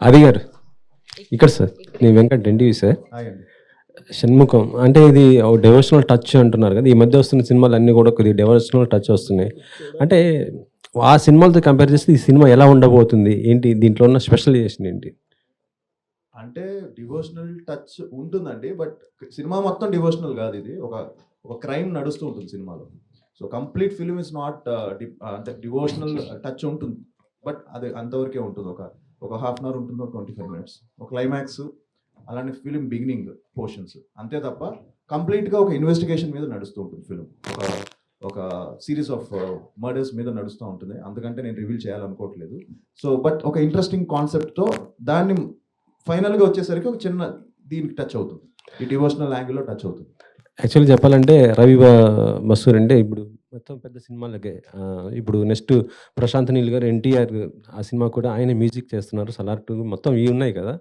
అది గారు ఇక్కడ సార్, నేను వెంకట్ ఎన్టీవీ సార్. హాయ్ అండి. షణ్ముఖం అంటే ఇది డెవోషనల్ టచ్ అంటున్నారు కదా, ఈ మధ్య వస్తున్న సినిమాలు అన్నీ కూడా కొద్దిగా డెవోషనల్ టచ్ వస్తున్నాయి. అంటే ఆ సినిమాలతో కంపేర్ చేస్తే ఈ సినిమా ఎలా ఉండబోతుంది, ఏంటి దీంట్లో ఉన్న స్పెషలైజేషన్ ఏంటి? అంటే డివోషనల్ టచ్ ఉంటుందండి, బట్ సినిమా మొత్తం డివోషనల్ కాదు. ఇది ఒక ఒక క్రైమ్ నడుస్తూ ఉంటుంది సినిమాలో. So complete film is not అంటే డివోషనల్ టచ్ ఉంటుంది, బట్ అది అంతవరకే ఉంటుంది. ఒక ఒక హాఫ్ అన్ అవర్ ఉంటుందో 25 minutes ఒక క్లైమాక్స్, అలానే ఫిలిం బిగినింగ్ పోర్షన్స్, అంతే తప్ప కంప్లీట్గా ఒక ఇన్వెస్టిగేషన్ మీద నడుస్తూ ఉంటుంది ఫిలిం. ఒక ఒక సిరీస్ ఆఫ్ మర్డర్స్ మీద నడుస్తూ ఉంటుంది. అందుకంటే నేను రివీల్ చేయాలనుకోవట్లేదు. సో బట్ ఒక ఇంట్రెస్టింగ్ కాన్సెప్ట్తో దాన్ని ఫైనల్గా వచ్చేసరికి ఒక చిన్న దీనికి టచ్ అవుతుంది, ఈ డివోషనల్ యాంగిల్లో టచ్ అవుతుంది. యాక్చువల్లీ చెప్పాలంటే రవి బసూర్ అంటే ఇప్పుడు మొత్తం పెద్ద సినిమాలకే ఇప్పుడు నెక్స్ట్ ప్రశాంత్ నీల్ గారు, ఎన్టీఆర్ ఆ సినిమా కూడా ఆయన మ్యూజిక్ చేస్తున్నారు. సలార్ 2 మొత్తం ఇవి ఉన్నాయి కదా.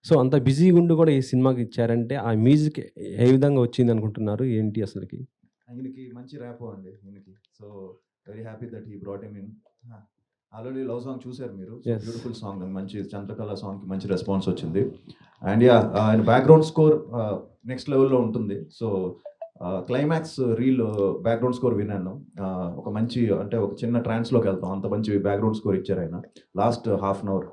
సో అంత బిజీగా ఉండి కూడా ఈ సినిమాకి ఇచ్చారంటే ఆ మ్యూజిక్ ఏ విధంగా వచ్చింది అనుకుంటున్నారు, ఏంటి అసలుకి? ఆయనకి మంచి ర్యాపో అండి ఈయనకి. So very happy that he brought him in. Already love song చూశారు మీరు, బ్యూటిఫుల్ సాంగ్, మంచి చంద్రకళ సాంగ్కి మంచి రెస్పాన్స్ వచ్చింది. అండ్ యా, ఆయన బ్యాక్గ్రౌండ్ స్కోర్ నెక్స్ట్ లెవెల్లో ఉంటుంది. So climax reel background score విన్నాను. ఒక మంచి అంటే ఒక చిన్న ట్రాన్స్లోకి వెళ్తాం, అంత మంచి బ్యాక్గ్రౌండ్ స్కోర్ ఇచ్చారు ఆయన last half an hour.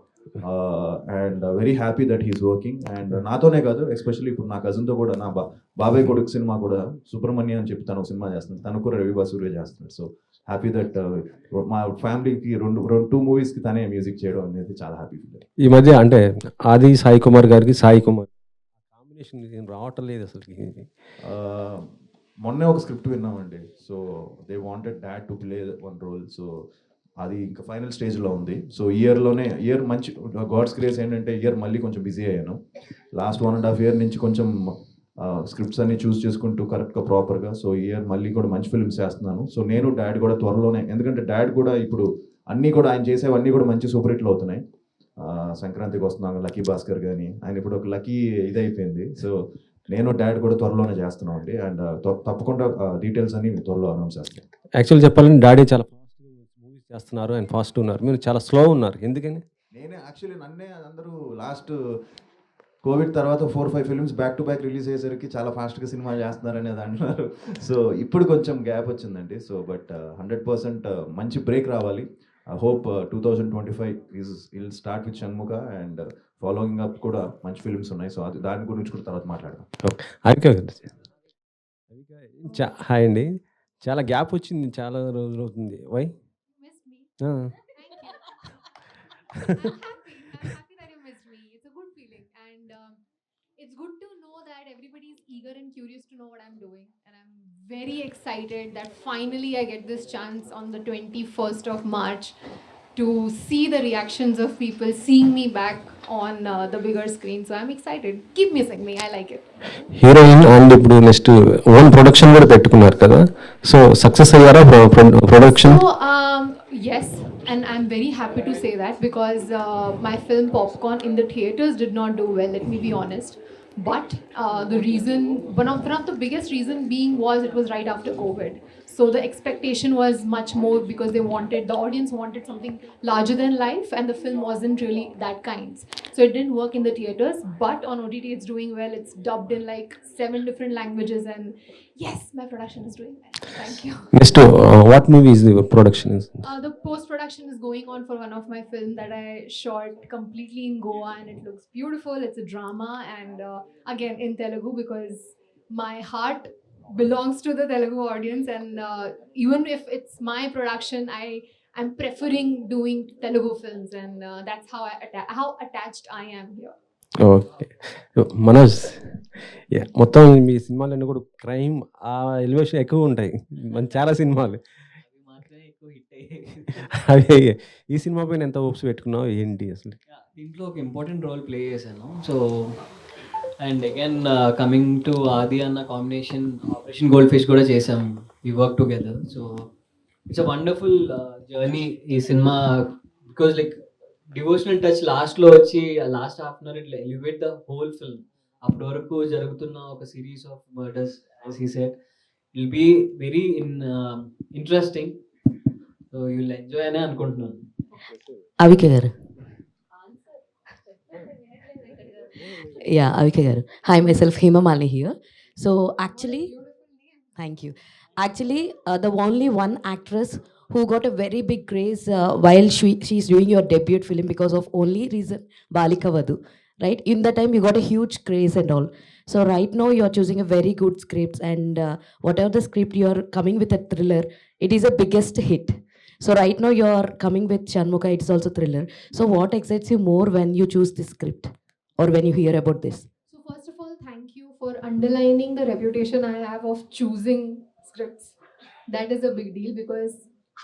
And very happy that he's working. And నాతోనే కాదు, ఎస్పెషల్లీ ఇప్పుడు నా కజిన్తో కూడా, నా బాబాయ్ కొడుకు సినిమా కూడా సుబ్రహ్మణ్య అని చెప్పి తను ఒక సినిమా చేస్తున్నాడు, తను కూడా రవి బసూరే చేస్తున్నాడు. సో హ్యాపీ దట్ మా ఫ్యామిలీకి టూ మూవీస్కి తనే మ్యూజిక్ చేయడం అనేది చాలా హ్యాపీ ఫీల్. ఈ మధ్య అంటే ఆది సాయి కుమార్ గారికి సాయి కుమార్ కాంబినేషన్ రావటం లేదు అసలుకి. మొన్నే ఒక స్క్రిప్ట్ విన్నామండి. So they wanted dad to play one role. So అది ఇంకా ఫైనల్ స్టేజ్లో ఉంది. సో ఇయర్ మంచి గాడ్స్ గ్రేస్ ఏంటంటే ఇయర్ మళ్ళీ కొంచెం బిజీ అయ్యాను. లాస్ట్ 1.5 year నుంచి కొంచెం స్క్రిప్ట్స్ అన్ని చూస్ చేసుకుంటూ కరెక్ట్గా ప్రాపర్గా. సో ఇయర్ మళ్ళీ కూడా మంచి ఫిల్మ్స్ చేస్తున్నాను. సో నేను డాడ్ కూడా త్వరలోనే, ఎందుకంటే డాడ్ కూడా ఇప్పుడు అన్నీ కూడా ఆయన చేసేవన్నీ కూడా మంచి సూపర్ హిట్లు అవుతున్నాయి. సంక్రాంతికి వస్తున్నాను లక్కీ భాస్కర్ కానీ, ఆయన ఇప్పుడు ఒక లక్కీ ఇదైపోయింది. సో నేను డాడ్ కూడా త్వరలోనే చేస్తున్నాం అండి. అండ్ తప్పకుండా డీటెయిల్స్ అన్ని త్వరలో అనౌన్స్ చేస్తాను. యాక్చువల్లీ చెప్పాలంటే డాడీ చాలా ఫాస్ట్ మూవీస్ చేస్తున్నారు, ఆయన ఫాస్ట్ ఉన్నారు, మీరు చాలా స్లో ఉన్నారు, ఎందుకని? నన్నే అందరూ లాస్ట్ కోవిడ్ తర్వాత 4-5 films back to back release అయ్యేసరికి చాలా ఫాస్ట్గా సినిమా చేస్తున్నారు అనేది అంటున్నారు. సో ఇప్పుడు కొంచెం గ్యాప్ వచ్చిందండి. సో బట్ 100% మంచి బ్రేక్ రావాలి. I hope 2025 will start with Shanmukha and following up కూడా మంచి ఫిల్మ్స్ ఉన్నాయి. సో అది దాని గురించి కూడా తర్వాత మాట్లాడదాం. హాయ్ అండి, చాలా గ్యాప్ వచ్చింది, చాలా రోజులు అవుతుంది. Why? It's good to know that everybody is eager and curious to know what I'm doing, and I'm very excited that finally I get this chance on the 21st of March to see the reactions of people seeing me back on the bigger screen. So I'm excited. Keep missing me. I like it. Heroine and ఇప్పుడు next own production కూడా పెట్టుకున్నారు కదా, so success అయ్యారా production? So yes, and I'm very happy to say that because my film Popcorn in the theaters did not do well, let me be honest. But the reason, one of the biggest reason being was it was right after COVID. So the expectation was much more because the audience wanted something larger than life, and the film wasn't really that kind. So it didn't work in the theaters, but on OTT it's doing well. It's dubbed in like 7 different languages, and yes, my production is doing well. Thank you. Next what movie is the production? The post-production is going on for one of my film that I shot completely in Goa, and it looks beautiful. It's a drama, and again in Telugu because my heart belongs to the Telugu audience, and even if it's my production, I'm preferring doing Telugu films, and that's how attached I am here. Okay Manoj, మొత్తం మీ సినిమాలన్నీ కూడా crime ఆ elevation ఎక్కువ ఉంటాయి, మన చాలా సినిమాలు అవి. ఈ సినిమా పైన ఎంత హోప్స్ పెట్టుకున్నావు, ఏంటి అసలు? దీంట్లో ఒక ఇంపార్టెంట్ రోల్ ప్లే చేశాను. So and again coming to Aadi అన్న కాంబినేషన్ ఆపరేషన్ గోల్డ్ ఫిష్ కూడా చేసాం. We work together. So it's a wonderful journey ఈ cinema because like devotional touch లాస్ట్లో వచ్చి లాస్ట్ హాఫ్ అన్ అవర్ ఇట్లా ఎలివేట్ ద హోల్ ఫిల్మ్. అప్పటి వరకు జరుగుతున్న ఒక series of murders as he said will be very interesting. So you will enjoy అనే అనుకుంటున్నాను. అవిక గారు Yeah, Avika garu. Hi, myself Hema Malini here. So actually, thank you. Actually, the only one actress who got a very big craze while she's doing your debut film because of only reason Balika Vadu, right? In that time, you got a huge craze and all. So right now, you are choosing a very good script, and whatever the script you are coming with a thriller, it is a biggest hit. So right now, you are coming with Shanmuka. It's also thriller. So what excites you more when you choose this script, or when you hear about this? So first of all, thank you for underlining the reputation I have of choosing scripts. That is a big deal because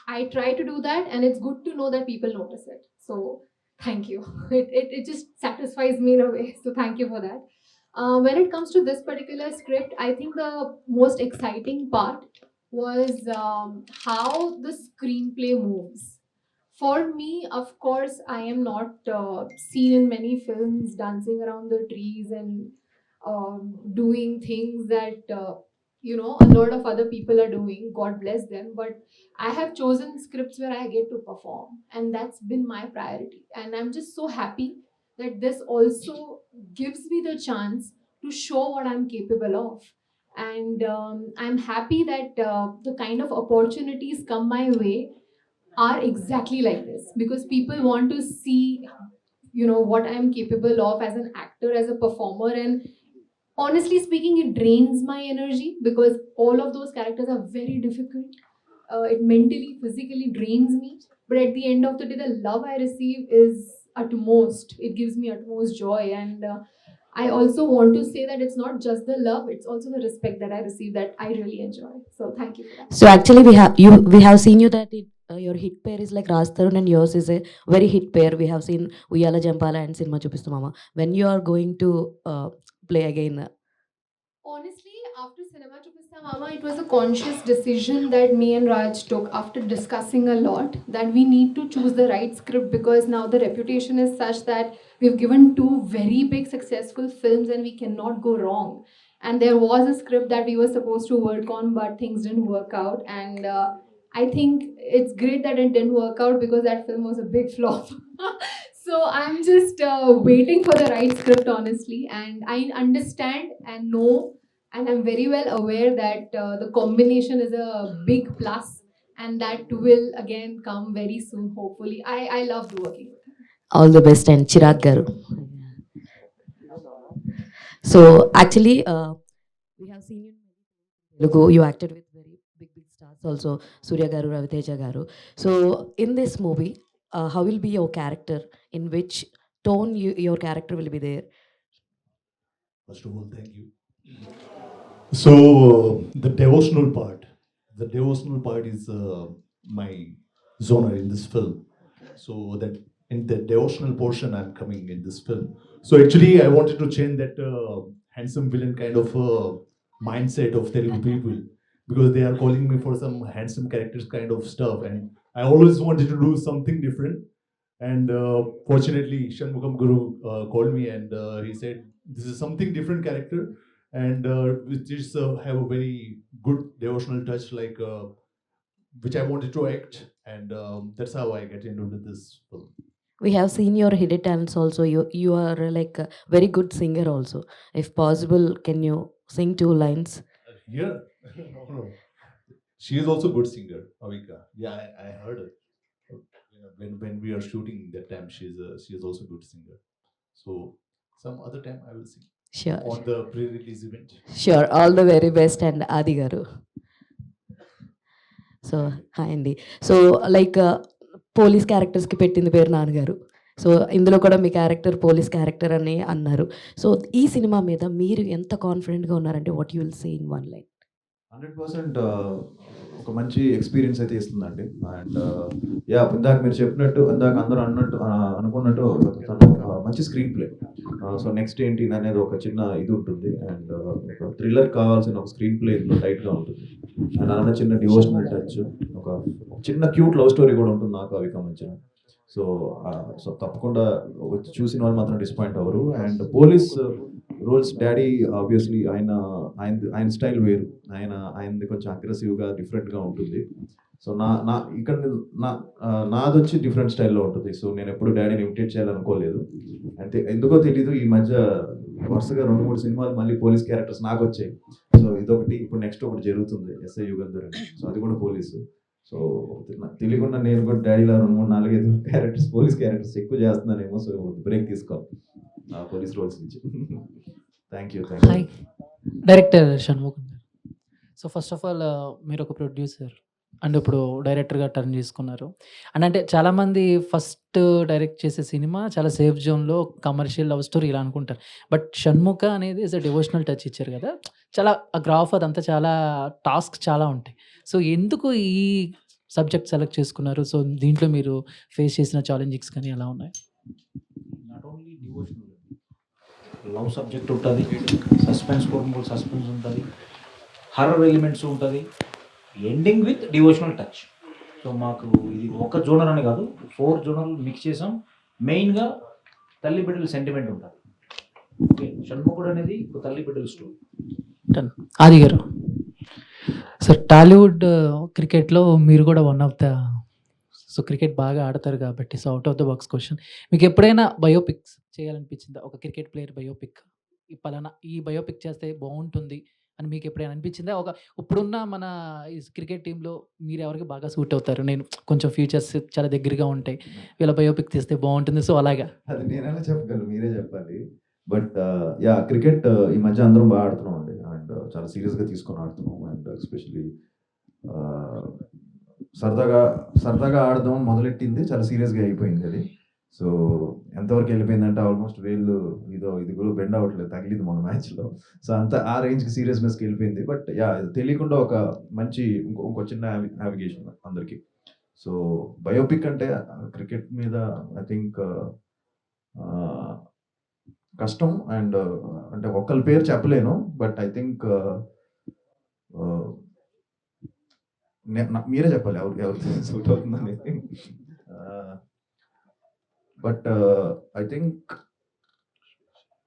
I try to do that, and it's good to know that people notice it. So thank you. It just satisfies me in a way. So thank you for that. When it comes to this particular script, I think the most exciting part was how the screenplay moves. For me, of course, I am not seen in many films dancing around the trees and doing things that a lot of other people are doing. God bless them. But I have chosen scripts where I get to perform, and that's been my priority. And I'm just so happy that this also gives me the chance to show what I'm capable of. And I'm happy that the kind of opportunities come my way are exactly like this because people want to see what I'm capable of as an actor, as a performer. And honestly speaking, it drains my energy because all of those characters are very difficult. It mentally, physically drains me, but at the end of the day, the love I receive is utmost. It gives me utmost joy. And I also want to say that it's not just the love, it's also the respect that I receive that I really enjoy. So thank you for that. So actually, we have seen you that your hit pair is like Raj Tarun and yours is a very hit pair. We have seen Uyala Jampala and Cinema Chupistu Mama. When you are going to play again, Honestly, after Cinema Chupista Mama, it was a conscious decision that me and Raj took after discussing a lot that we need to choose the right script because now the reputation is such that we've given two very big successful films and we cannot go wrong. And there was a script that we were supposed to work on, but things didn't work out. And I think it's great that it didn't work out because that film was a big flop. So I'm just waiting for the right script, honestly. And I understand and know, and I'm very well aware that the combination is a big plus, and that will again come very soon, hopefully. I loved working with him. all the best and Chirag Garu. So actually, we have seen you in Telugu. You acted with very big stars also, Surya Garu, Raviteja Garu. So in this movie, how will be your character? In which tone your character will be there? First of all, thank you. So the devotional part is my genre in this film. So that in the devotional portion, I'm coming in this film. So actually, I wanted to change that handsome villain kind of mindset of Telugu people because they are calling me for some handsome characters kind of stuff, and I always wanted to do something different. And fortunately, Shanmugam Guru called me and he said, "This is something different character, and which is have a very good devotional touch, like which I wanted to act, and that's how I get into this film." We have seen your hidden talents also. You are like a very good singer also. If possible, can you sing 2 lines? Here, no. She is also good singer, Avika. Yeah, I heard her. When we are shooting that time, she is also good singer. So some other time I will sing Sure. on the pre-release event. Sure. All the very best and Adi Garu. So hi అండి. So like police క్యారెక్టర్స్కి పెట్టింది పేరు నాన్నగారు. So ఇందులో కూడా మీ character police character అని అన్నారు. So ఈ cinema మీద మీరు ఎంత కాన్ఫిడెంట్గా ఉన్నారంటే what you will say in 1 line? 100% ఒక మంచి ఎక్స్పీరియన్స్ అయితే ఇస్తుందండి. అండ్ యా, ఇందాక మీరు చెప్పినట్టు, ఇందాక అందరూ అన్నట్టు అనుకున్నట్టు మంచి స్క్రీన్ ప్లే. సో నెక్స్ట్ ఏంటి అనేది ఒక చిన్న ఇది ఉంటుంది. అండ్ ఒక థ్రిల్లర్ కావాల్సిన ఒక స్క్రీన్ ప్లే ఇందులో టైట్గా ఉంటుంది. అండ్ అలానే చిన్న డివోషనల్ టచ్, ఒక చిన్న క్యూట్ లవ్ స్టోరీ కూడా ఉంటుంది నాకు అవి మధ్య. సో తప్పకుండా వచ్చి చూసిన వాళ్ళు మాత్రం డిసప్పాయింట్ అవ్వరు. And police roles daddy obviously ఆయన స్టైల్ వేరు, ఆయనది కొంచెం అగ్రెసివ్గా డిఫరెంట్గా ఉంటుంది. సో ఇక్కడ నాది వచ్చి డిఫరెంట్ స్టైల్లో ఉంటుంది. సో నేను ఎప్పుడు డాడీని ఇమిటేట్ చేయాలనుకోలేదు. అంటే ఎందుకో తెలీదు, ఈ మధ్య వరుసగా 2-3 సినిమాలు మళ్ళీ పోలీస్ క్యారెక్టర్స్ నాకు వచ్చాయి. సో ఇదొకటి, ఇప్పుడు నెక్స్ట్ ఒకటి జరుగుతుంది ఎస్ఐ యుగంధర్ అని. సో అది కూడా పోలీసు. సో తెలియకుండా నేను కూడా డాడీలో 2-3-4-5 క్యారెక్టర్స్, పోలీస్ క్యారెక్టర్స్ ఎక్కువ చేస్తున్నానేమో. సో బ్రేక్ తీసుకోవాలి పోలీస్ రోల్స్ నుంచి. Thank you. Hi, director Shanmukham గారు. సో ఫస్ట్ ఆఫ్ ఆల్ మీరు ఒక ప్రొడ్యూసర్ అండ్ ఇప్పుడు డైరెక్టర్గా టర్న్ చేసుకున్నారు. అండ్ అంటే చాలామంది ఫస్ట్ డైరెక్ట్ చేసే సినిమా చాలా సేఫ్ జోన్లో కమర్షియల్ లవ్ స్టోరీ ఇలా అనుకుంటారు. బట్ షణ్ముఖ అనేది ఇస్ అ డివోషనల్ టచ్ ఇచ్చారు కదా, చాలా ఆ గ్రాఫ్ అదంతా చాలా టాస్క్ చాలా ఉంటాయి. సో ఎందుకు ఈ సబ్జెక్ట్ సెలెక్ట్ చేసుకున్నారు? సో దీంట్లో మీరు ఫేస్ చేసిన ఛాలెంజింగ్స్ కానీ ఎలా ఉన్నాయి? Not only devotional, love subject ఉంటుంది, సస్పెన్స్ కోరుకుని సస్పెన్స్ ఉంటుంది, హర్రర్ ఎలిమెంట్స్ ఉంటుంది, ending with devotional touch. So మాకు ఇది ఒక జోనర్ అని కాదు, 4 జోనర్లు మిక్స్ చేసాం. మెయిన్గా తల్లి బిడ్డల సెంటిమెంట్ ఉంటుంది. ఓకే, షణ్ముఖుడు అనేది ఒక తల్లి బిడ్డల స్టోరీ. ఆది గారు, సార్ టాలీవుడ్ క్రికెట్లో మీరు కూడా one of the, so cricket బాగా ఆడతారు కాబట్టి, so out of the box question, మీకు ఎప్పుడైనా బయోపిక్స్ చేయాలనిపించిందా? ఒక క్రికెట్ ప్లేయర్ బయోపిక్, ఈ పలానా ఈ బయోపిక్ చేస్తే బాగుంటుంది అని మీకు ఎప్పుడైనా అనిపించిందా? ఇప్పుడున్న మన ఈ క్రికెట్ టీంలో మీరు ఎవరికి బాగా సూట్ అవుతారు, నేను కొంచెం ఫ్యూచర్స్ చాలా దగ్గరగా ఉంటాయి, వీళ్ళ బయోపిక్ తీస్తే బాగుంటుంది, సో అలాగా? అది నేనైనా చెప్పగలను, మీరే చెప్పాలి. బట్ యా, క్రికెట్ ఈ మధ్య అందరం బాగా ఆడుతున్నాం అండి. అండ్ చాలా సీరియస్గా తీసుకొని ఆడుతున్నాం. అండ్ ఎస్పెషలీ సరదాగా ఆడదాం మొదలెట్టింది, చాలా సీరియస్గా అయిపోయింది అది. సో ఎంతవరకు వెళ్ళిపోయిందంటే ఆల్మోస్ట్ ఇది కూడా బెండ్ అవ్వట్లేదు, తగిలింది మన మ్యాచ్లో. సో అంత ఆ రేంజ్కి సీరియస్నెస్కి వెళ్ళిపోయింది. బట్ యా, తెలియకుండా ఒక మంచి ఇంకో చిన్న నావిగేషన్ అందరికీ. సో బయోపిక్ అంటే క్రికెట్ మీద ఐ థింక్ కష్టం. అండ్ అంటే ఒక్కరి పేరు చెప్పలేను, బట్ ఐ థింక్ మీరే చెప్పాలి ఎవరు సూట్ అవుతుందనేది. బట్ ఐ థింక్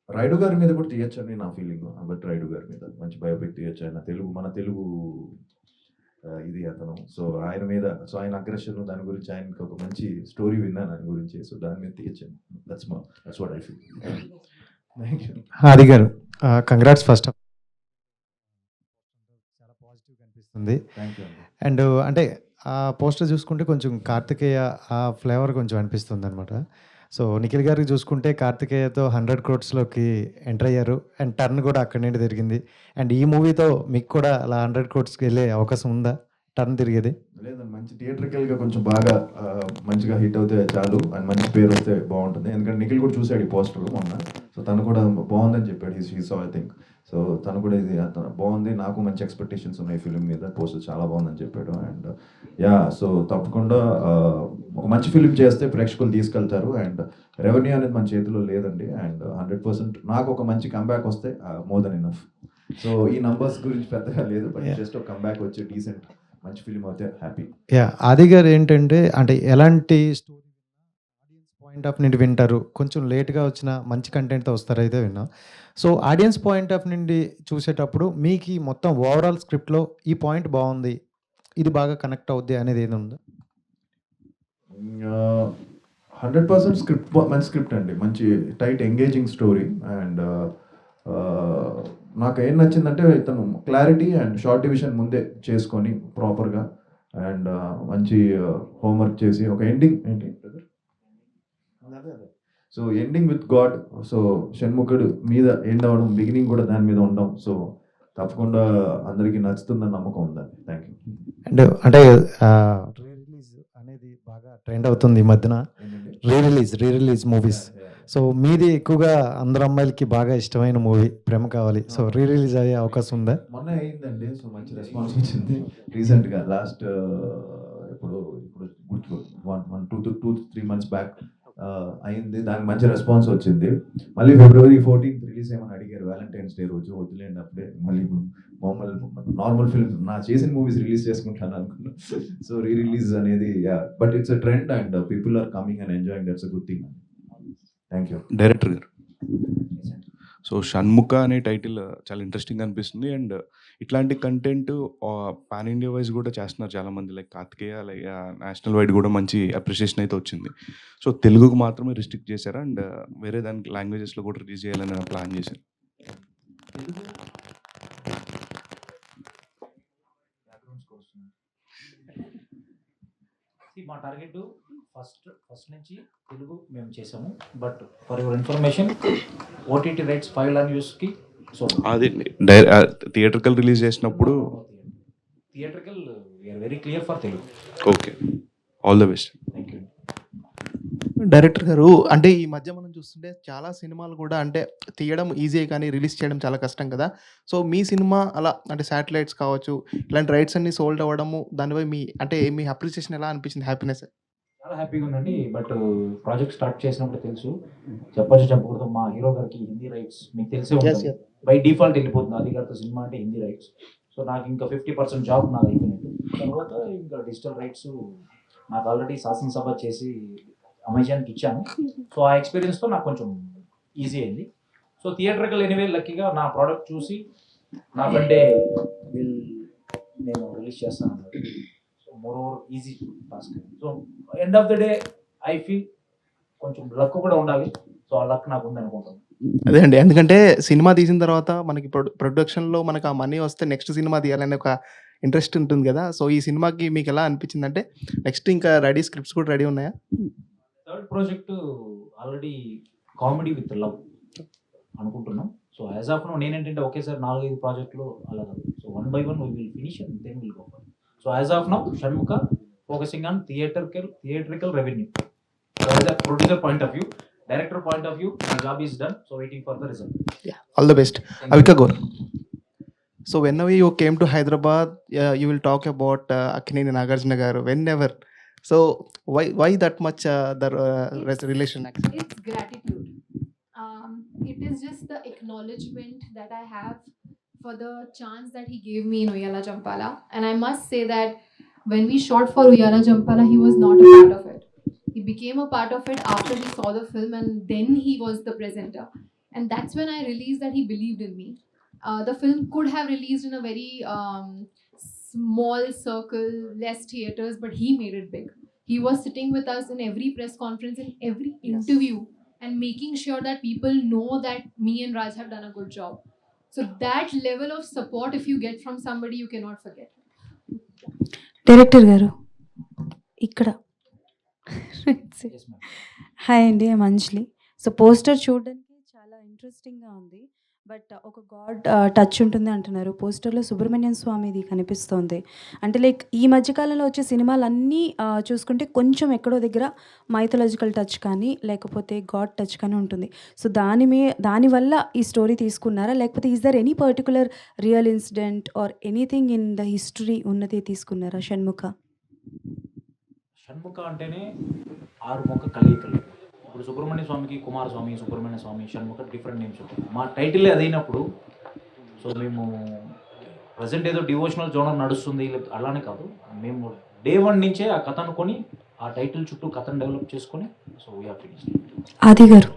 రైడు గారి మీద కూడా తీయచ్చు అని నా ఫీలింగ్. బట్ రైడు గారి మీద మంచి బయోపిక్ తీయచ్చు. ఆయన మన తెలుగు ఇది అతను. సో ఆయన మీద, సో ఆయన అగ్రెషన్, దాని గురించి ఆయనకి ఒక మంచి స్టోరీ విన్నాను ఆయన గురించి. సో దాని మీద తీయచ్చు. That's what I feel. Thank you. ఆది గారు, కంగ్రాట్స్ ఫస్ట్ ఆఫ్. చాలా పాజిటివ్గా అనిపిస్తుంది. థ్యాంక్ యూ అండి. అండ్ అంటే ఆ పోస్టర్ చూసుకుంటే కొంచెం కార్తికేయ ఆ ఫ్లేవర్ కొంచెం అనిపిస్తుంది అనమాట. సో నిఖిల్ గారికి చూసుకుంటే కార్తికేయతో 100 crores ఎంటర్ అయ్యారు. అండ్ టర్న్ కూడా అక్కడి నుండి జరిగింది. అండ్ ఈ మూవీతో మీకు కూడా అలా 100 crores వెళ్ళే అవకాశం ఉందా, టర్న్ తిరిగేది? లేదండి, మంచి థియేట్రికల్గా కొంచెం బాగా మంచిగా హిట్ అవుతే చాలు, అండ్ మంచి పేరు వస్తే బాగుంటుంది. ఎందుకంటే నిఖిల్ కూడా చూశాడు ఈ పోస్టర్ మొన్న. సో తను కూడా బాగుందని చెప్పాడు. He so I think. So తను కూడా ఇది బాగుంది, నాకు మంచి ఎక్స్పెక్టేషన్స్ ఉన్నాయి ఫిలిం మీద, పోస్టర్ చాలా బాగుందని చెప్పాడు. అండ్ యా, సో తప్పకుండా ఒక మంచి ఫిలిం చేస్తే ప్రేక్షకులు తీసుకెళ్తారు. అండ్ రెవెన్యూ అనేది మన చేతిలో లేదండి. అండ్ 100% నాకు ఒక మంచి కంబ్యాక్ వస్తే మోర్ దెన్ ఇనఫ్. సో ఈ నంబర్స్ గురించి పెద్దగా లేదు, బట్ జస్ట్ ఒక కంబ్యాక్ వచ్చి డీసెంట్ మంచి ఫిలిం అయితే హ్యాపీ. యా, ఆది గారు ఏంటంటే అంటే ఎలాంటి స్టోరీ ఆడియన్స్ పాయింట్ ఆఫ్ నుండి వింటారు, కొంచెం లేట్గా వచ్చిన మంచి కంటెంట్తో వస్తారైతే విన్నాం. సో ఆడియన్స్ పాయింట్ ఆఫ్ నుండి చూసేటప్పుడు మీకు ఈ మొత్తం ఓవరాల్ స్క్రిప్ట్లో ఈ పాయింట్ బాగుంది, ఇది బాగా కనెక్ట్ అవుద్ది అనేది ఏది ఉందా? 100% స్క్రిప్ట్, మంచి స్క్రిప్ట్ అండి, మంచి టైట్ ఎంగేజింగ్ స్టోరీ. అండ్ నాకు ఏం నచ్చిందంటే ఇతను క్లారిటీ అండ్ షార్ట్ డివిజన్ ముందే చేసుకొని ప్రాపర్గా, అండ్ మంచి హోంవర్క్ చేసి ఒక ఎండింగ్ ఏంటి so ending with god. So Shanmukhudu మీద ఎండ్ అవ్వడం, బిగినింగ్ కూడా దాని మీద ఉండడం. సో తప్పకుండా అందరికీ నచ్చుతుందని నమ్మకం ఉందండి. Thank you. అండ్ అంటే రీ రిలీజ్ అనేది బాగా ట్రెండ్ అవుతుంది ఈ మధ్యన, రీ రిలీజ్ మూవీస్. సో మీది ఎక్కువగా అందరు అమ్మాయిలకి బాగా ఇష్టమైన మూవీ ప్రేమ కావాలి. సో రీ రిలీజ్ అయ్యే అవకాశం ఉందా? మొన్న అయిందండి. సో మంచి రెస్పాన్స్ వచ్చింది రీసెంట్గా. లాస్ట్ ఇప్పుడు 2-3 months బ్యాక్ అయింది. దానికి మంచి రెస్పాన్స్ వచ్చింది. మళ్ళీ February 14th రిలీజ్ ఏమని అడిగారు, వ్యాలంటైన్స్ డే రోజు. వదిలేండి అప్పుడే, మళ్ళీ నార్మల్ ఫిల్మ్ నా చేసిన మూవీస్ రిలీజ్ చేసుకుంటాను అనుకున్నాను. సో రీ రిలీజ్ అనేది but it's a trend and people are coming and enjoying. That's a good thing. Thank you. Director గారు, సో 'షణ్ముఖ' అనే టైటిల్ చాలా ఇంట్రెస్టింగ్‌గా అనిపిస్తుంది. అండ్ ఇట్లాంటి కంటెంట్ పాన్ ఇండియా వైస్ కూడా చేస్తున్నారు చాలామంది. లైక్ 'కార్తికేయ' నేషనల్ వైడ్ కూడా మంచి అప్రిషియేషన్ అయితే వచ్చింది. సో తెలుగుకు మాత్రమే రిస్ట్రిక్ట్ చేశారా? అండ్ వేరే దానికి లాంగ్వేజెస్‌లో కూడా రిలీజ్ చేయాలని ప్లాన్ చేశారు. మా టార్గెట్ ఫస్ట్ నుంచి తెలుగు మేము చేసాము. But for your information OTT rights file and యూస్కి సో అది థియేట్రికల్ రిలీజ్ చేసినప్పుడు theatrical we're very clear for Telugu. Okay, all the best. Thank you. Director గారు, అంటే ఈ మధ్య మనం చూస్తుంటే చాలా సినిమాలు కూడా అంటే తీయడం ఈజీ కానీ రిలీజ్ చేయడం చాలా కష్టం కదా. సో మీ సినిమా అలా అంటే శాటిలైట్స్ కావచ్చు, ఇలాంటి రైట్స్ అన్ని సోల్డ్ అవ్వడము, దానిపై మీ అప్రిసియేషన్ ఎలా అనిపించింది? హ్యాపీనెస్? చాలా హ్యాపీగా ఉందండి. బట్ ప్రాజెక్ట్ స్టార్ట్ చేసినప్పుడు తెలుసు, చెప్పకూడదు, మా హీరో గారికి హిందీ రైట్స్ మీకు తెలిసే ఉంటుంది, బై డిఫాల్ట్ వెళ్ళిపోతుంది ఆది గారితో సినిమా అంటే హిందీ రైట్స్. సో నాకు ఇంకా 50% జాబ్ నాకు అయిపోయినట్టు. తర్వాత ఇంకా డిజిటల్ రైట్స్ నాకు ఆల్రెడీ శాసనసభ చేసి అమెజాన్కి ఇచ్చాను. సో ఆ ఎక్స్పీరియన్స్తో నాకు కొంచెం ఈజీ అయింది. సో థియేటర్కల్ ఎనీవే లక్కీగా నా ప్రోడక్ట్ చూసి నాకంటే నేను రిలీజ్ చేస్తాను అన్నట్టు. So more over easy task. So end of the day I feel కొంచెం లక్ కూడా ఉండాలి. సో ఆ లక్ నాకు ఉంది అనుకుంటాను. అదే అండి, ఎందుకంటే సినిమా తీసిన తర్వాత మనకి ప్రొడక్షన్లో మనకు ఆ మనీ వస్తే నెక్స్ట్ సినిమా తీయాలనే ఒక ఇంట్రెస్ట్ ఉంటుంది కదా. సో ఈ సినిమాకి మీకు ఎలా అనిపించింది? అంటే నెక్స్ట్ ఇంకా రెడీ స్క్రిప్ట్స్ కూడా రెడీ ఉన్నాయా? Third project already comedy with love అనుకుంటున్నాం. సో యాజ్ ఆఫ్ నో నేనేంటంటే ఒకేసారి 4-5 ప్రాజెక్టులు అలా కాదు. So 1 by 1 will finish and then will go for. So as of now Shanmukha focusing on theatrical revenue. So as a producer point of view, director point of view, my job is done. So waiting for the result. All the best. Avika Gor. So whenever you came to Hyderabad, you will talk about Akkineni Nagarjuna garu. Whenever, so why that much relation? It's gratitude. It is just the acknowledgement that I have for the chance that he gave me in Uyala Champala. And I must say that when we shot for Uyala Champala, he was not a part of it. He became a part of it after he saw the film, and then he was the presenter. And that's when I realized that he believed in me. The film could have released in a very small circle, less theaters, but he made it big. He was sitting with us in every press conference, in every interview, and making sure that people know that me and Raj have done a good job. So that level of support, if you get from somebody, you cannot forget. Director గారు ఇక్కడ hi అండి, మంజ్లీ. So poster చూడడానికి చాలా ఇంట్రెస్టింగ్గా ఉంది. But ఒక God touch ఉంటుంది అంటున్నారు. పోస్టర్లో సుబ్రహ్మణ్యం స్వామిది కనిపిస్తోంది. అంటే లైక్ ఈ మధ్యకాలంలో వచ్చే సినిమాలన్నీ చూసుకుంటే కొంచెం ఎక్కడో దగ్గర మైథలాజికల్ టచ్ కానీ లేకపోతే గాడ్ టచ్ కానీ ఉంటుంది. సో దానివల్ల ఈ స్టోరీ తీసుకున్నారా, లేకపోతే is there any particular real incident or anything in the history ఉన్నది తీసుకున్నారా? షణ్ముఖ అంటేనే 6 మొక్క కలయికలు. ఇప్పుడు సుబ్రహ్మణ్య స్వామికి కుమారస్వామి, సుబ్రహ్మణ్య స్వామి, షణ్ముఖ డిఫరెంట్ నేమ్స్ ఉంటాయి. మా టైటిల్ అదైనప్పుడు సో మేము ప్రజెంట్ ఏదో డివోషనల్ జోనర్ నడుస్తుంది అలానే కాదు, మేము డే 1 నుంచే ఆ కథ అనుకొని ఆ టైటిల్ చుట్టూ కథను డెవలప్ చేసుకొని సో వీఆర్ ఫినిష్డ్. ఆది గారు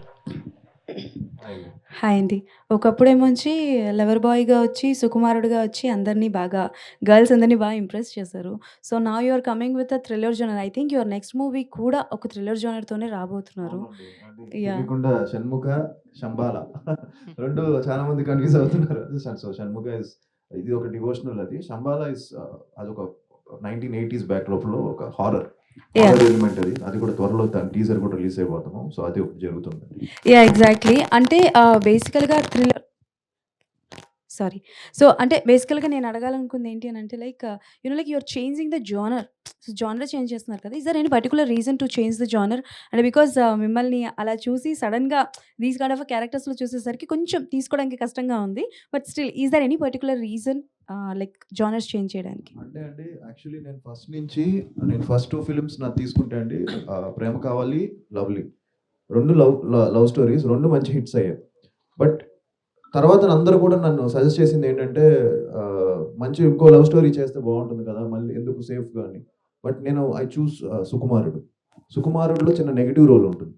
హాయ్ అండి. ఒకప్పుడేమొచ్చి లవర్ బాయ్గా వచ్చి సుకుమారుడుగా వచ్చి అందరినీ బాగా గర్ల్స్ అందరినీ బాగా ఇంప్రెస్ చేశారు. సో నా you are coming with a thriller genre. I think your next movie కూడా ఒక థ్రిల్లర్ జోనర్తోనే రాబోతున్నారు. తెలియకుండా షణ్ముఖ శంబాల రెండు చాలా మంది కన్ఫ్యూజ్ అవుతున్నారు. సో షణ్ముఖ ఇస్ ఇది ఒక డివోషనల్, అది శంబాల ఇస్ అదొక 1980s బ్యాక్డ్రాప్ లో ఒక హారర్ ఎలిమెంట్. అది కూడా త్వరలో టీజర్ కూడా రిలీజ్ అయిపోతాము. సో అది జరుగుతుంది. Yeah exactly. అంటే బేసికల్గా థ్రిల్లర్ సారీ. సో అంటే బేసికల్గా నేను అడగాలనుకుంది ఏంటి అని అంటే like like you're changing the genre. So genre change చేస్తున్నారు కదా. Is there any particular reason to change the genre? అంటే బికాజ్ మిమ్మల్ని అలా చూసి సడన్గా దీస్ కైండ్ ఆఫ్ క్యారెక్టర్స్లో చూసేసరికి కొంచెం తీసుకోవడానికి కష్టంగా ఉంది. But still is there any particular reason like genres change చేయడానికి? అంటే అండి యాక్చువల్లీ నేను ఫస్ట్ 2 ఫిల్మ్స్ నాకు తీసుకుంటే అండి ప్రేమ కావాలి, లవ్లీ, 2 లవ్ స్టోరీస్, 2 మంచి హిట్స్ అయ్యాయి. బట్ తర్వాత అందరూ కూడా నన్ను సజెస్ట్ చేసింది ఏంటంటే మంచి ఇంకో లవ్ స్టోరీ చేస్తే బాగుంటుంది కదా, మళ్ళీ ఎందుకు సేఫ్గా అని. బట్ నేను ఐ చూస్ సుకుమారుడులో చిన్న నెగిటివ్ రోల్ ఉంటుంది.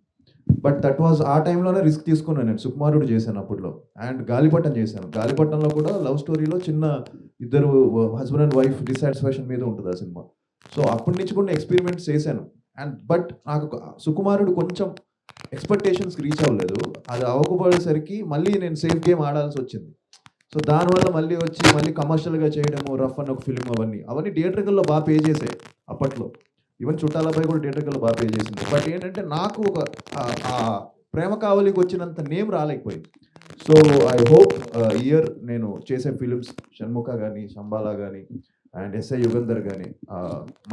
బట్ దట్ వాజ్ ఆ టైంలోనే రిస్క్ తీసుకున్నాను నేను. సుకుమారుడు చేశాను అప్పట్లో, అండ్ గాలిపటం చేశాను. గాలిపటంలో కూడా లవ్ స్టోరీలో చిన్న ఇద్దరు హస్బెండ్ అండ్ వైఫ్ డిసాటిస్ఫాక్షన్ మీద ఉంటుంది ఆ సినిమా. సో అప్పటి నుంచి కూడా ఎక్స్పెరిమెంట్స్ చేశాను. అండ్ బట్ నాకు సుకుమారుడు కొంచెం ఎక్స్పెక్టేషన్స్కి రీచ్ అవ్వలేదు. అది అవ్వకపోయేసరికి మళ్ళీ నేను సేఫ్ గేమ్ ఆడాల్సి వచ్చింది. సో దానివల్ల మళ్ళీ వచ్చి మళ్ళీ కమర్షియల్గా చేయడము, రఫ్ అన్న ఒక ఫిల్మ్, అవన్నీ థియేటర్కల్లో బాగా పే చేసాయి అప్పట్లో. ఈవెన్ చుట్టాలపై కూడా థియేటర్కల్లో బాగా పే చేసింది. బట్ ఏంటంటే నాకు ఒక ఆ ప్రేమ కావలికి వచ్చినంత నేమ్ రాలేకపోయింది. సో ఐ హోప్ ఇయర్ నేను చేసే ఫిలిమ్స్ షణ్ముఖ కానీ, శంబాలా కానీ, అండ్ ఎస్ఐ యుగంధర్ కానీ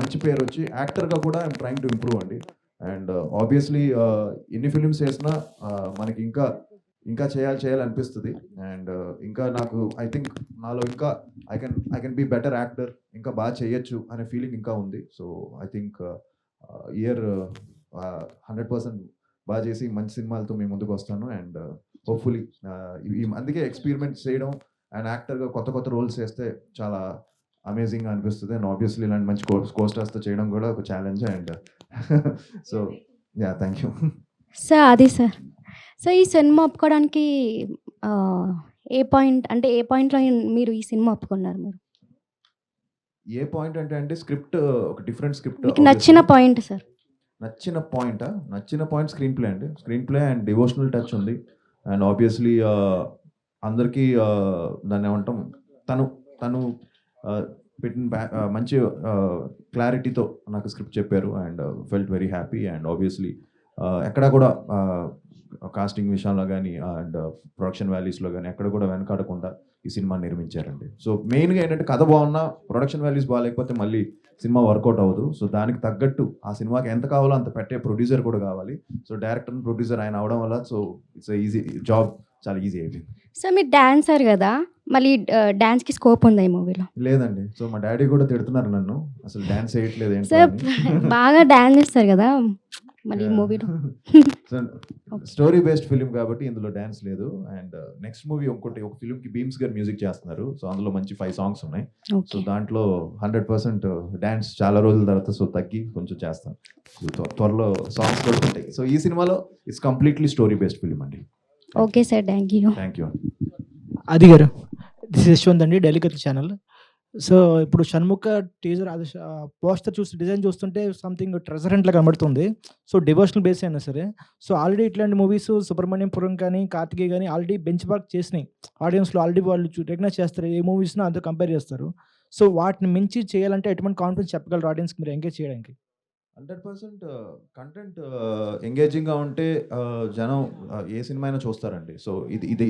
మంచి పేరు వచ్చి యాక్టర్గా కూడా ఐఎమ్ ట్రైంగ్ టు ఇంప్రూవ్ అండి. అండ్ ఆబ్వియస్లీ ఎన్ని ఫిలిమ్స్ చేసినా మనకి ఇంకా చేయాలనిపిస్తుంది. అండ్ ఇంకా నాకు ఐ థింక్ నాలో ఇంకా I can be better actor, ఇంకా బాగా చేయొచ్చు అనే ఫీలింగ్ ఇంకా ఉంది. సో ఐ థింక్ ఇయర్ 100% బాగా చేసి మంచి సినిమాలతో మీ ముందుకు వస్తాను. అండ్ హోప్ఫుల్లీ అందుకే ఎక్స్పెరిమెంట్ చేయడం అండ్ యాక్టర్గా కొత్త రోల్స్ చేస్తే చాలా అమేజింగ్గా అనిపిస్తుంది. అండ్ ఆబ్వియస్లీ ఇలాంటి మంచి కోస్టార్స్తో చేయడం కూడా ఒక challenge. And so yeah, thank you sir. అది సార్, సో ఈ సినిమా ఒప్పుకోవడానికి ఏ పాయింట్లో మీరు ఈ సినిమా ఒప్పుకున్నారు? మీరు ఏ పాయింట్ అంటే స్క్రిప్ట్ ఒక డిఫరెంట్ స్క్రిప్ట్. మీకు నచ్చిన పాయింట్ సార్? నచ్చిన పాయింట్ స్క్రీన్ ప్లే అండి. Screen play and devotional touch ఉంది. అండ్ ఆబ్వియస్లీ అందరికీ దాన్ని ఏమంటాం, తను పెట్టిన మంచి క్లారిటీతో నాకు స్క్రిప్ట్ చెప్పారు. And felt very happy. And obviously ఎక్కడ కూడా కాస్టింగ్ విషయంలో కానీ అండ్ ప్రొడక్షన్ వాల్యూస్లో కానీ ఎక్కడ కూడా వెనకాడకుండా ఈ సినిమా నిర్మించారండి. సో మెయిన్గా ఏంటంటే కథ బాగున్నా ప్రొడక్షన్ వాల్యూస్ బాగాలేకపోతే మళ్ళీ సినిమా వర్కౌట్ అవ్వదు. సో దానికి తగ్గట్టు ఆ సినిమాకి ఎంత కావాలో అంత పెట్టే ప్రొడ్యూసర్ కూడా కావాలి. సో డైరెక్టర్ అండ్ ప్రొడ్యూసర్ ఆయన అవడం వల్ల సో ఇట్స్ ఈజీ జాబ్, చాలా ఈజీ అయిపోయింది. సార్ మీరు డాన్సర్ కదా, మళ్ళీ డాన్స్కి స్కోప్ ఉందా ఈ మూవీలో? లేదండి. సో మా డాడీ కూడా తిడుతున్నారు నన్ను, అసలు డాన్స్ చేయట్లేదు ఏంటి సార్. బాగా డాన్స్ చేస్తారు కదా మళ్ళీ ఈ మూవీలో. స్టోరీ బేస్డ్ ఫిలిం కాబట్టి ఇందులో డాన్స్ లేదు. అండ్ నెక్స్ట్ మూవీ ఒక ఫిలింకి బీమ్స్ గారు మ్యూజిక్ చేస్తున్నారు. సో అందులో మంచి 5 సాంగ్స్ ఉన్నాయి. సో దాంట్లో 100% డాన్స్ చాలా రోజుల తర్వాత సో తగ్గి కొంచెం చేస్తాను. త్వరలో సాంగ్స్ కూడా ఉంటాయి. సో ఈ సినిమాలో it's completely story based film అండి. Okay sir, thank you. Aadi గారు, దిస్ యశ్వంత్ అండి, డెలికత్ ఛానల్. సో ఇప్పుడు షణ్ముఖ టీజర్ పోస్టర్ డిజైన్ చూస్తుంటే సంథింగ్ ట్రెజర్ హంట్లా కనబడుతుంది. సో డివోషనల్ బేస్ అయినా సరే, సో ఆల్రెడీ ఇట్లాంటి మూవీస్ సుబ్రహ్మణ్యపురం కానీ కార్తికేయ కానీ ఆల్రెడీ బెంచ్ మార్క్ చేసినాయి ఆడియన్స్లో. ఆల్రెడీ వాళ్ళు రికగ్నైజ్ చేస్తారు, ఏ మూవీస్ను అంతా కంపేర్ చేస్తారు. సో వాటిని మించి చేయాలంటే ఎటువంటి కాన్ఫిడెన్స్ చెప్పగలరు ఆడియన్స్కి మీరు ఎంగేజ్ చేయడానికి? 100% కంటెంట్ ఎంగేజింగ్గా ఉంటే జనం ఏ సినిమా అయినా చూస్తారండి. సో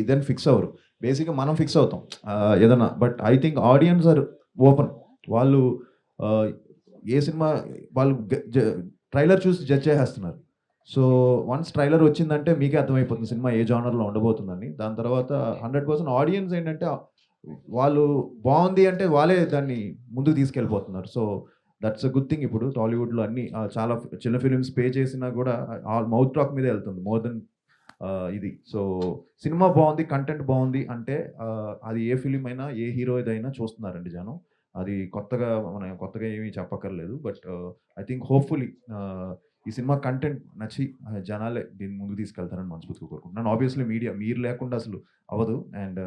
ఇదని ఫిక్స్ అవ్వరు. బేసిక్గా మనం ఫిక్స్ అవుతాం ఏదన్నా. But I think audience are open. వాళ్ళు ఏ సినిమా వాళ్ళు ట్రైలర్ చూసి జడ్జ్ చేసేస్తున్నారు. సో వన్స్ ట్రైలర్ వచ్చిందంటే మీకే అర్థమైపోతుంది సినిమా ఏ జానర్లో ఉండబోతుందని. దాని తర్వాత 100% ఆడియన్స్ ఏంటంటే వాళ్ళు బాగుంది అంటే వాళ్ళే దాన్ని ముందుకు తీసుకెళ్ళిపోతున్నారు. So that's a good thing. ఇప్పుడు టాలీవుడ్లో అన్ని చాలా చిన్న ఫిలిమ్స్ పే చేసినా కూడా మౌత్ టాక్ మీద వెళ్తుంది మోర్ దెన్ ఇది. సో సినిమా బాగుంది, కంటెంట్ బాగుంది అంటే అది ఏ ఫిలిం అయినా ఏ హీరో ఏదైనా చూస్తున్నారండి జనం. అది మనం కొత్తగా ఏమీ చెప్పక్కర్లేదు. బట్ ఐ థింక్ హోప్ఫుల్లీ ఈ సినిమా కంటెంట్ నచ్చి జనాలే దీన్ని ముందుకు తీసుకెళ్తారని మనస్ఫూర్తిగా కోరుకుంటున్నాను. ఆబ్వియస్లీ మీడియా మీరు లేకుండా అసలు అవ్వదు. అండ్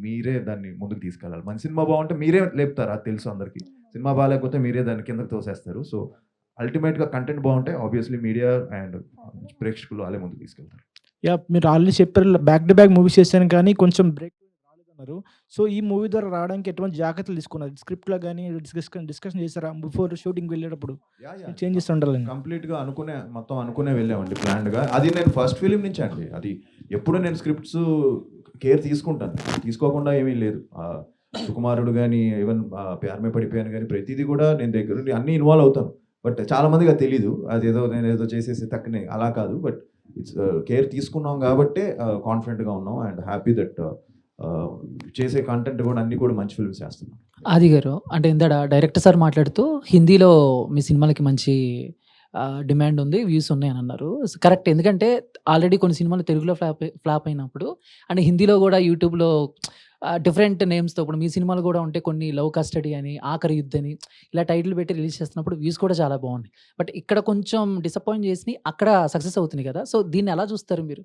మీరే దాన్ని ముందుకు తీసుకెళ్ళాలి. మంచి సినిమా బాగుంటే మీరే లేపుతారు, అది తెలుసు అందరికీ. సినిమా బాగాలేకపోతే మీరే దాన్ని కిందకి తోసేస్తారు. సో అల్టిమేట్గా కంటెంట్ బాగుంటే ఆబ్వియస్లీ మీడియా అండ్ ప్రేక్షకులు వాళ్ళే ముందుకు తీసుకెళ్తారు. యా, మీరు ఆల్రెడీ చెప్పారు బ్యాక్ టు బ్యాక్ మూవీస్ చేశాను కానీ కొంచెం బ్రేక్ రాలేదన్నారు. సో ఈ మూవీ ద్వారా రావడానికి ఎటువంటి జాగ్రత్తలు తీసుకున్నారు? స్క్రిప్ట్లో కానీ డిస్కషన్ చేశారా బిఫోర్ షూటింగ్ వెళ్ళేటప్పుడు? చేంజెస్ ఉండాలని కంప్లీట్గా అనుకునే వెళ్ళామండి ప్లాన్డ్గా. అది నేను ఫస్ట్ ఫిలిం నుంచి అండి. అది ఎప్పుడు నేను స్క్రిప్ట్స్ కేర్ తీసుకుంటాను, తీసుకోకుండా ఏమీ లేదు. సుకుమారుడు కానీ ఈవెన్ ప్యారమే పడిపోయాను కానీ ప్రతిదీ కూడా నేను దగ్గర అన్నీ ఇన్వాల్వ్ అవుతాను. బట్ చాలా మందికి అది తెలీదు. అదేదో నేను ఏదో చేసేసి తక్కువనే అలా కాదు. బట్ ఇట్స్ కేర్ తీసుకున్నాం కాబట్టే కాన్ఫిడెంట్గా ఉన్నాం. అండ్ హ్యాపీ దట్ చేసే కంటెంట్ కూడా అన్ని కూడా మంచి ఫిల్మ్స్ చేస్తున్నాం. ఆది గారు, అంటే ఇందాక డైరెక్టర్ సార్ మాట్లాడుతూ హిందీలో మీ సినిమాలకి మంచి డిమాండ్ ఉంది, వ్యూస్ ఉన్నాయి అని అన్నారు. కరెక్ట్. ఎందుకంటే ఆల్రెడీ కొన్ని సినిమాలు తెలుగులో ఫ్లాప్ అయినప్పుడు అండ్ హిందీలో కూడా యూట్యూబ్లో డిఫరెంట్ నేమ్స్‌తో ఇప్పుడు మీ సినిమాలు గూడా ఉంటే కొన్ని 'లవ్ కస్టడీ' అని, 'ఆఖరి యుద్ధ్' అని ఇలా టైటిల్ పెట్టి రిలీజ్ చేస్తున్నప్పుడు వ్యూస్ కూడా చాలా బాగున్నాయి. బట్ ఇక్కడ కొంచెం డిసప్పాయింట్ చేసినయి అక్కడ సక్సెస్ అవుతున్నాయి కదా! సో దీన్ని ఎలా చూస్తారు మీరు?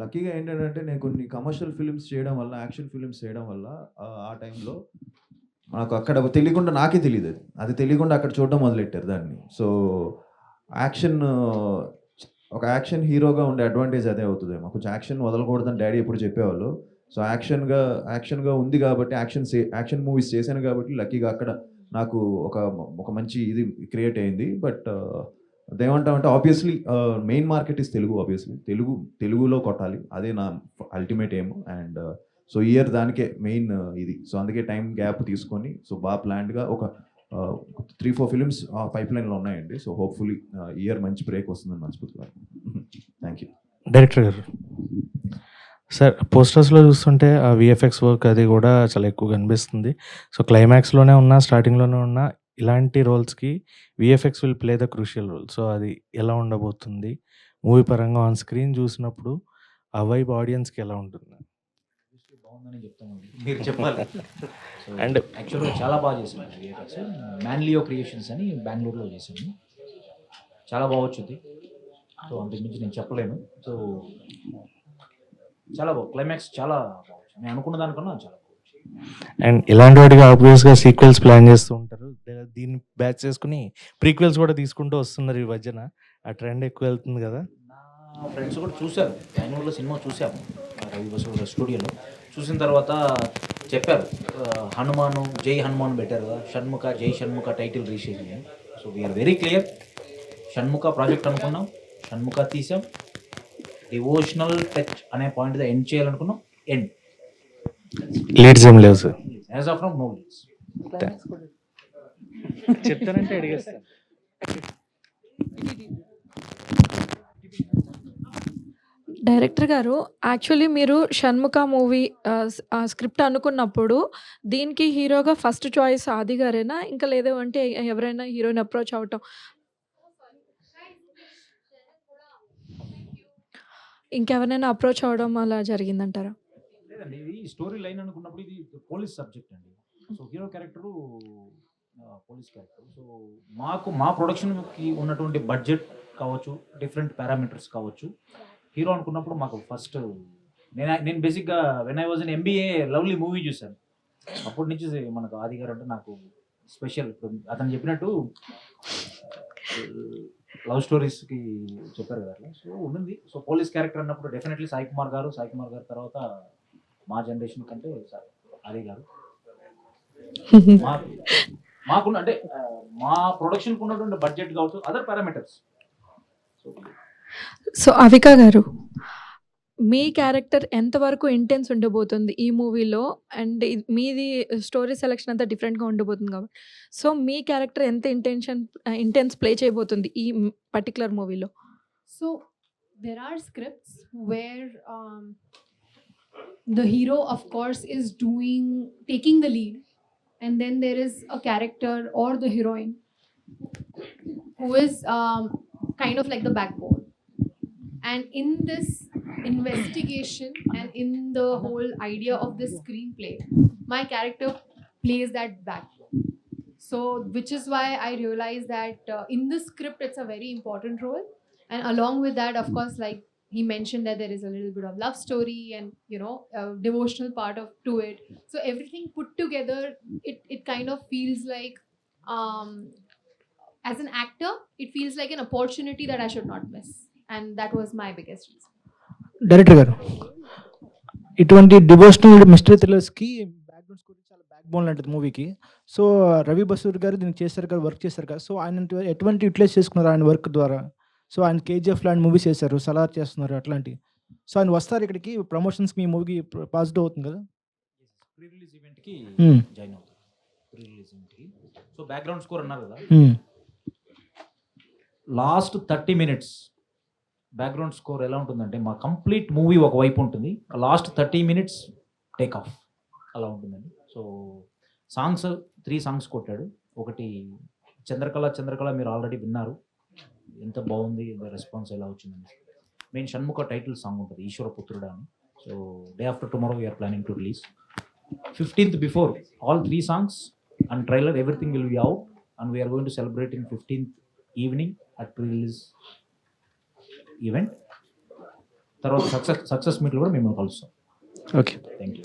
లక్కీగా ఏంటంటే నేను కొన్ని కమర్షియల్ ఫిల్మ్స్ చేయడం వల్ల, యాక్షన్ ఫిల్మ్స్ చేయడం వల్ల ఆ టైంలో నాకు అక్కడ తెలియకుండా నాకే తెలీదు అది. అది తెలియకుండా అక్కడ చూడడం మొదలెట్టారు దాన్ని. సో యాక్షన్ ఒక యాక్షన్ హీరోగా ఉండే అడ్వాంటేజ్ అదే అవుతుందేమో. కొంచెం యాక్షన్ వదలకూడదని డ్యాడీ ఎప్పుడు చెప్పేవాళ్ళు. సో యాక్షన్‌గా ఉంది కాబట్టి యాక్షన్ మూవీస్ చేశాను కాబట్టి లక్కీగా అక్కడ నాకు ఒక మంచి ఇది క్రియేట్ అయింది. బట్ అదేమంటామంటే obviously main market is Telugu. Obviously తెలుగులో కొట్టాలి. అదే నా ultimate aim. And so year దానికే మెయిన్ ఇది. సో అందుకే టైం గ్యాప్ తీసుకొని సో బాగా ప్లాన్డ్‌గా ఒక 3-4 ఫిల్మ్స్ పైప్‌లైన్‌లో ఉన్నాయండి. సో హోప్‌ఫుల్లీ ఇయర్ మంచి బ్రేక్ వస్తుందని మనస్ఫూర్తిగా. Thank you. డైరెక్టర్ గారు, సార్ పోస్టర్స్‌లో చూస్తుంటే ఆ వీఎఫ్ఎక్స్ వర్క్ అది కూడా చాలా ఎక్కువ కనిపిస్తుంది. సో క్లైమాక్స్‌లోనే ఉన్నా, స్టార్టింగ్‌లోనే ఉన్నా ఇలాంటి రోల్స్‌కి VFX will play the crucial role. So అది ఎలా ఉండబోతుంది? మూవీ పరంగా ఆన్ స్క్రీన్ చూసినప్పుడు ఆ వైబ్ ఆడియన్స్‌కి ఎలా ఉంటుంది? బాగుందని చెప్తామండి, మీరు చెప్పాలి. అండ్ యాక్చువల్గా చాలా బాగా చేసాము విఎఫ్ఎక్స్. మ్యాన్లియో క్రియేషన్స్ అని బెంగళూరులో చేసాము. చాలా బాగా వచ్చింది. సో అంతకుమించి నేను చెప్పలేను. సో చాలా బాగు, క్లైమాక్స్ చాలా బాగుంది. నేను అనుకున్న దానికన్నా చాలా అండ్ ఇలాంటి వాటికి ఆబ్వియస్‌గా సీక్వెల్స్ ప్లాన్ చేస్తూ ఉంటారు. దీన్ని బ్యాచ్ చేసుకొని ప్రీక్వెల్స్ కూడా తీసుకుంటూ వస్తున్నారు ఈ మధ్యన. ఆ ట్రెండ్ ఎక్కువ వెళ్తుంది కదా. నా ఫ్రెండ్స్ కూడా చూశారు. బెంగళూరులో సినిమా చూసాము రవి బసు స్టూడియోలో. చూసిన తర్వాత చెప్పారు హనుమాను జై హనుమాన్ పెట్టారు కదా, షణ్ముఖ జై షణ్ముఖ టైటిల్ రీషేజ్ అని. So we're very clear. Shanmukha project అనుకున్నాం, షణ్ముఖ తీసాం. డివోషనల్ టచ్ అనే పాయింట్ ఎండ్ చేయాలనుకున్నాం, ఎండ్. లీడ్స్ ఏం లేవు sir. As of now no leads. చెప్తానంటే అడిగేస్తాను. డైరెక్టర్ గారు, యాక్చువల్లీ మీరు 'షణ్ముఖ' మూవీ స్క్రిప్ట్ అనుకున్నప్పుడు దీనికి హీరోగా ఫస్ట్ చాయిస్ ఆది గారేనా? ఇంకా లేదు అంటే ఎవరైనా హీరోయిన్ అప్రోచ్ అవ్వటం, ఇంకెవరైనా అప్రోచ్ అవ్వడం అలా జరిగిందంటారా? లేదండి, ఇది స్టోరీ లైన్ అనుకున్నప్పుడు ఇది పోలీస్ సబ్జెక్ట్ అండి. So hero character police character. So మా ప్రొడక్షన్కి ఉన్నటువంటి బడ్జెట్ కావచ్చు, డిఫరెంట్ పారామీటర్స్ కావచ్చు, హీరో అనుకున్నప్పుడు మాకు ఫస్ట్ నేను బేసిక్గా when I was in MBA lovely movie చూశాను. అప్పటి నుంచి మనకు ఆది గారు అంటే నాకు స్పెషల్. ఇప్పుడు అతను చెప్పినట్టు లవ్ స్టోరీస్కి చెప్పారు కదా అట్లా. సో ఉంది. సో పోలీస్ క్యారెక్టర్ అన్నప్పుడు డెఫినెట్లీ సాయి కుమార్ గారు తర్వాత మా జనరేషన్ కంటే ఆది గారు. మాకున్న అంటే మా ప్రొడక్షన్కి ఉన్నటువంటి బడ్జెట్ కావచ్చు, అదర్ పారామీటర్స్. సో అవిక గారు, మీ క్యారెక్టర్ ఎంతవరకు ఇంటెన్స్ ఉండబోతుంది ఈ మూవీలో? అండ్ మీది స్టోరీ సెలెక్షన్ అంతా డిఫరెంట్గా ఉండబోతుంది కాబట్టి, సో మీ క్యారెక్టర్ ఎంత ఇంటెన్స్ ప్లే చేయబోతుంది ఈ పర్టికులర్ మూవీలో? So there are scripts where the hero, of course, is taking the lead, and then there is a character or the heroine who is kind of like the backbone. And in this investigation and in the whole idea of this screenplay, my character plays that backbone. So, which is why I realized that in the script, it's a very important role. And along with that, of course, like he mentioned that there is a little bit of love story and, you know, a devotional part to it. So everything put together, it kind of feels like, as an actor, it feels like an opportunity that I should not miss. And that was my biggest reason. Director గారు, ఇటువంటి devotional mystery థ్రిల్లర్స్కి background score చాలా back bone లాంటిది మూవీకి. So Ravi Basur గారు దీనికి చేశారు కదా, work చేశారు కదా. సో ఆయన ఎటువంటి యూటిలైజ్ చేసుకున్నారు ఆయన వర్క్ ద్వారా? సో ఆయన కేజీఎఫ్ లాంటి మూవీస్ చేశారు, సలార్ చేస్తున్నారు అట్లాంటివి. సో ఆయన వస్తారు ఇక్కడికి ప్రమోషన్స్కి, మీ మూవీకి పాజిటివ్ అవుతుంది కదా. ప్రీ రిలీజ్ ఈవెంట్కి జాయిన్ అవుతారు. ప్రీ రిలీజ్ ఈవెంట్కి. సో బ్యాక్గ్రౌండ్ స్కోర్ అన్నారు కదా, లాస్ట్ 30 minutes బ్యాక్గ్రౌండ్ స్కోర్ ఎలా ఉంటుందంటే, మా కంప్లీట్ మూవీ ఒకవైపు ఉంటుంది, లాస్ట్ 30 minutes టేక్ ఆఫ్ అలా ఉంటుందండి. సో సాంగ్స్ 3 songs కొట్టాడు. ఒకటి చంద్రకళ మీరు ఆల్రెడీ విన్నారు, ఎంత బాగుంది, రెస్పాన్స్ ఎలా వచ్చిందని. మెయిన్ షణ్ముఖ టైటిల్ సాంగ్ ఉంటుంది, ఈశ్వర పుత్రుడా అని. So day after tomorrow we're planning to release. 15th before all 3 songs and trailer everything will be out and we're going to celebrate in 15th evening at pre release event. తర్వాత success మీట్లో కూడా మిమ్మల్ని కలుస్తాం. Okay. Thank you.